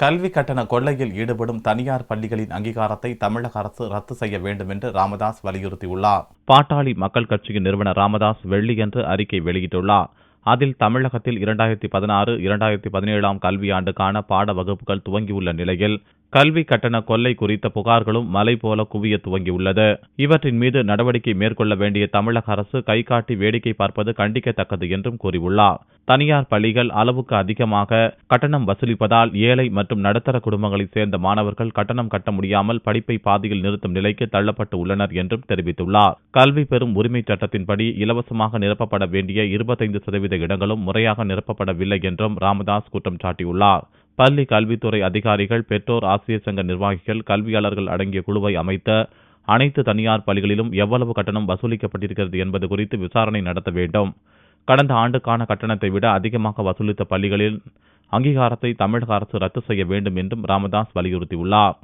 கல்வி கட்டண கொள்ளையில் ஈடுபடும் தனியார் பள்ளிகளின் அங்கீகாரத்தை தமிழக அரசு ரத்து செய்ய வேண்டும் என்று ராமதாஸ் வலியுறுத்தியுள்ளார். பாட்டாளி மக்கள் கட்சியின் நிறுவனர் ராமதாஸ் வெள்ளியன்று அறிக்கை வெளியிட்டுள்ளார். அதில் தமிழகத்தில் 2016-2017 கல்வியாண்டுக்கான பாட வகுப்புகள் துவங்கியுள்ள நிலையில் கல்வி கட்டண கொள்ளை குறித்த புகார்களும் மலை போல குவிய துவங்கியுள்ளது. இவற்றின் மீது நடவடிக்கை மேற்கொள்ள வேண்டிய தமிழக அரசு கைகாட்டி வேடிக்கை பார்ப்பது கண்டிக்கத்தக்கது என்றும் கூறியுள்ளார். தனியார் பள்ளிகள் அளவுக்கு அதிகமாக கட்டணம் வசூலிப்பதால் ஏழை மற்றும் நடுத்தர குடும்பங்களைச் சேர்ந்த மாணவர்கள் கட்டணம் கட்ட முடியாமல் படிப்பை பாதியில் நிறுத்தும் நிலைக்கு தள்ளப்பட்டு உள்ளனர் என்றும் தெரிவித்துள்ளார். கல்வி பெறும் உரிமை சட்டத்தின்படி இலவசமாக நிரப்பப்பட வேண்டிய 25% இடங்களும் முறையாக நிரப்பப்படவில்லை என்றும் ராமதாஸ் குற்றம் சாட்டியுள்ளார். பள்ளி கல்வித்துறை அதிகாரிகள், பெற்றோர் ஆசிரியர் சங்க நிர்வாகிகள், கல்வியாளர்கள் அடங்கிய குழுவை அமைத்த அனைத்து தனியார் பள்ளிகளிலும் எவ்வளவு கட்டணம் வசூலிக்கப்பட்டிருக்கிறது என்பது குறித்து விசாரணை நடத்த வேண்டும். கடந்த ஆண்டுக்கான கட்டணத்தை விட அதிகமாக வசூலித்த பள்ளிகளின் அங்கீகாரத்தை தமிழக அரசு ரத்து செய்ய வேண்டும் என்றும் ராமதாஸ் வலியுறுத்தியுள்ளார்.